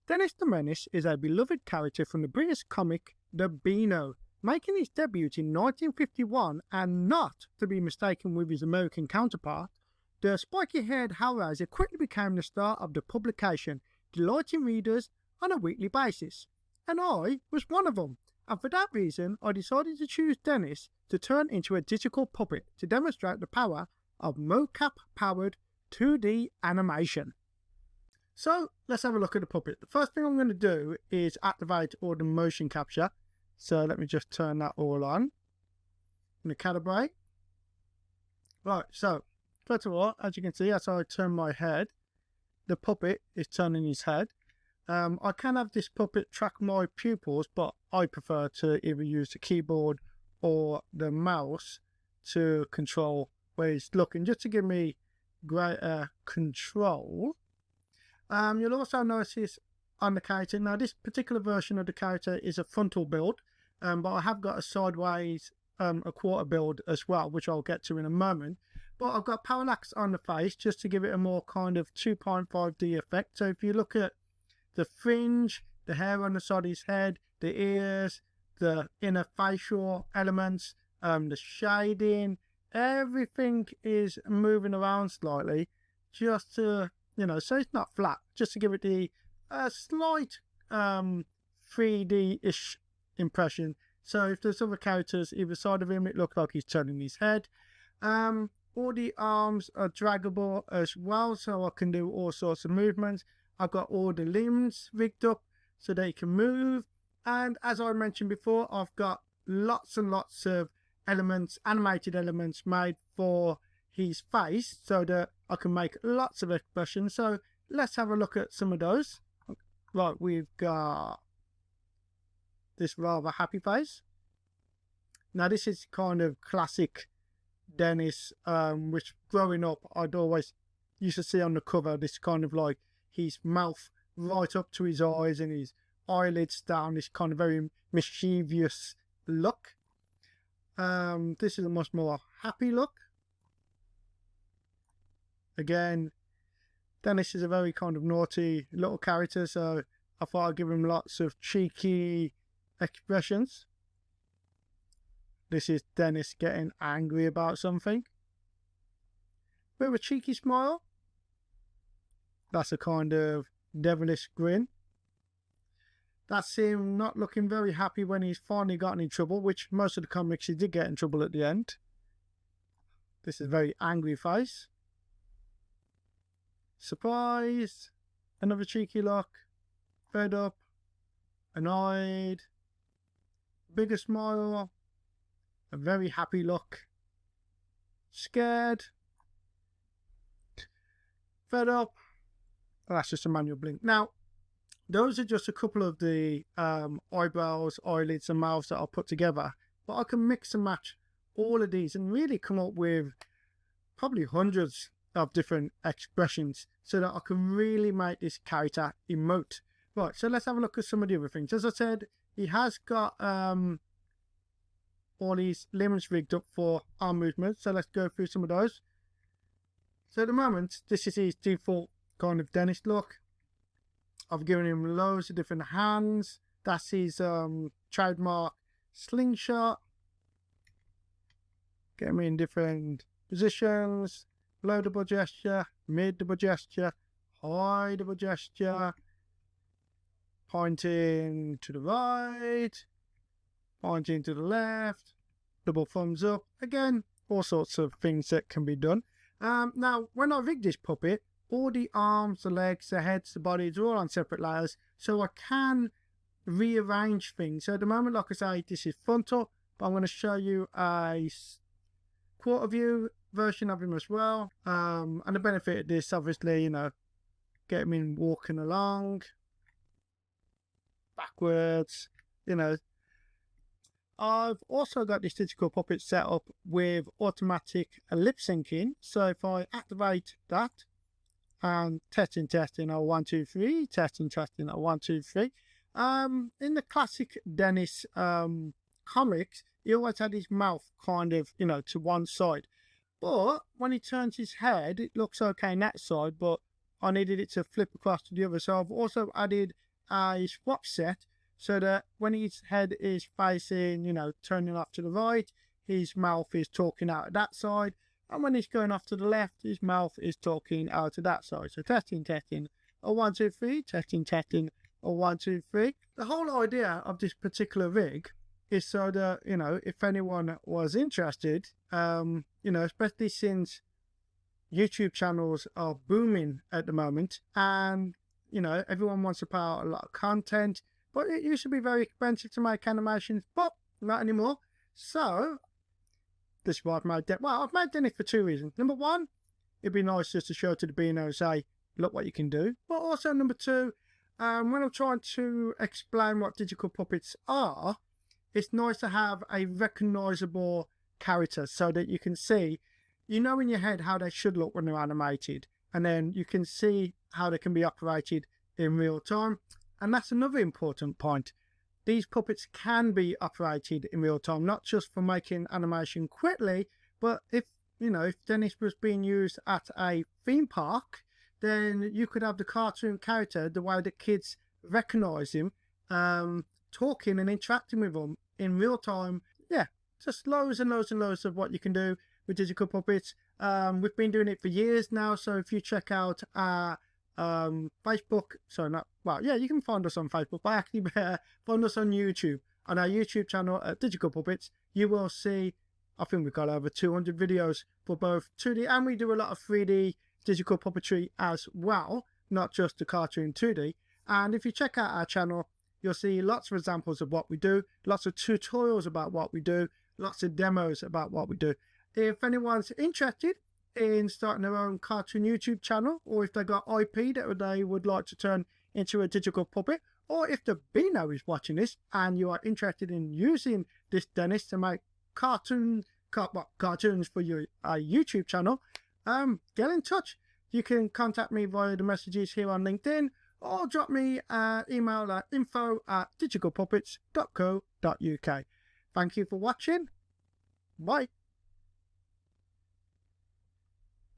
Dennis the Menace is a beloved character from the British comic The Beano, making his debut in 1951 and not to be mistaken with his American counterpart. The spiky-haired Hellraiser quickly became the star of the publication, delighting readers on a weekly basis, and I was one of them. And for that reason, I decided to choose Dennis to turn into a digital puppet to demonstrate the power of mocap-powered 2D animation. So let's have a look at the puppet. The first thing I'm going to do is activate all the motion capture. So let me just turn that all on. I'm going to calibrate. Right, so first of all, as you can see, as I turn my head, the puppet is turning his head. I can have this puppet track my pupils, but I prefer to either use the keyboard or the mouse to control where he's looking, just to give me greater control. You'll also notice on the character, now this particular version of the character is a frontal build, but I have got a sideways, a quarter build as well, which I'll get to in a moment. But I've got parallax on the face just to give it a more kind of 2.5D effect. So if you look at the fringe, the hair on the side of his head, the ears, the inner facial elements, the shading, everything is moving around slightly just to, so it's not flat, just to give it the slight 3D-ish impression. So if there's other characters either side of him, it looks like he's turning his head. All the arms are draggable as well, so I can do all sorts of movements. I've got all the limbs rigged up so they can move. And as I mentioned before, I've got lots and lots of elements, animated elements made for his face so that I can make lots of expressions. So let's have a look at some of those. Right, we've got this rather happy face. Now this is kind of classic Dennis, which growing up I'd always used to see on the cover, this kind of like his mouth right up to his eyes and his eyelids down, this kind of very mischievous look. This is a much more happy look. Again, Dennis is a very kind of naughty little character, so I thought I'd give him lots of cheeky expressions. This is Dennis getting angry about something. Bit of a cheeky smile. That's a kind of devilish grin. That's him not looking very happy when he's finally gotten in trouble, which most of the comics he did get in trouble at the end. This is a very angry face. Surprised. Another cheeky look. Fed up. Annoyed. Bigger smile. A very happy look. Scared. Fed up. And that's just a manual blink. Now, those are just a couple of the eyebrows, eyelids and mouths that I'll put together. But I can mix and match all of these and really come up with probably hundreds of different expressions so that I can really make this character emote. Right, so let's have a look at some of the other things. As I said, he has got all these limbs rigged up for arm movements. So let's go through some of those. So at the moment, this is his default kind of Dennis look. I've given him loads of different hands. That's his trademark slingshot. Get him in different positions. Low double gesture, mid double gesture, high double gesture. Pointing to the right. Pointing to the left. Double thumbs up. Again, all sorts of things that can be done. Now, when I rig this puppet, all the arms, the legs, the heads, the bodies are all on separate layers, so I can rearrange things. So at the moment, like I say, this is frontal, but I'm going to show you a quarter view version of him as well. And the benefit of this, obviously, get him in walking along, backwards, I've also got this digital puppet set up with automatic lip syncing. So if I activate that, and testing, 1, 2, 3, testing, 1, 2, 3. In the classic Dennis comics, he always had his mouth kind of, to one side. But when he turns his head, it looks okay on that side, but I needed it to flip across to the other. So I've also added a swap set so that when his head is facing, you know, turning off to the right, his mouth is talking out of that side. And when he's going off to the left, his mouth is talking out of that side. So testing, testing. A 1, 2, 3. Testing, testing. A 1, 2, 3. The whole idea of this particular rig is so that, you know, if anyone was interested, you know, especially since YouTube channels are booming at the moment, and you know, everyone wants to put out a lot of content, but it used to be very expensive to make animations, but not anymore. So this is why I've made Dennis. Well, I've made Dennis for 2 reasons. Number 1, it'd be nice just to show to the Beano and say, look what you can do. But also number 2, when I'm trying to explain what digital puppets are, it's nice to have a recognizable character so that you can see, you know, in your head how they should look when they're animated, and then you can see how they can be operated in real time. And that's another important point. These puppets can be operated in real time, not just for making animation quickly, but if, you know, if Dennis was being used at a theme park, then you could have the cartoon character, the way that kids recognize him, talking and interacting with them in real time. Yeah, just loads and loads and loads of what you can do with digital puppets. We've been doing it for years now, so if you check out our Facebook, you can find us on Facebook, but actually find us on YouTube, on our YouTube channel at Digital Puppets. You will see, I think we've got over 200 videos for both 2D, and we do a lot of 3D digital puppetry as well, not just the cartoon 2D. And if you check out our channel, you'll see lots of examples of what we do, lots of tutorials about what we do, lots of demos about what we do. If anyone's interested in starting their own cartoon YouTube channel, or if they got IP that they would like to turn into a digital puppet, or if the Beano is watching this and you are interested in using this Dennis to make cartoons for your YouTube channel, get in touch. You can contact me via the messages here on LinkedIn, or drop me an email at info@digitalpuppets.co.uk. Thank you for watching. Bye.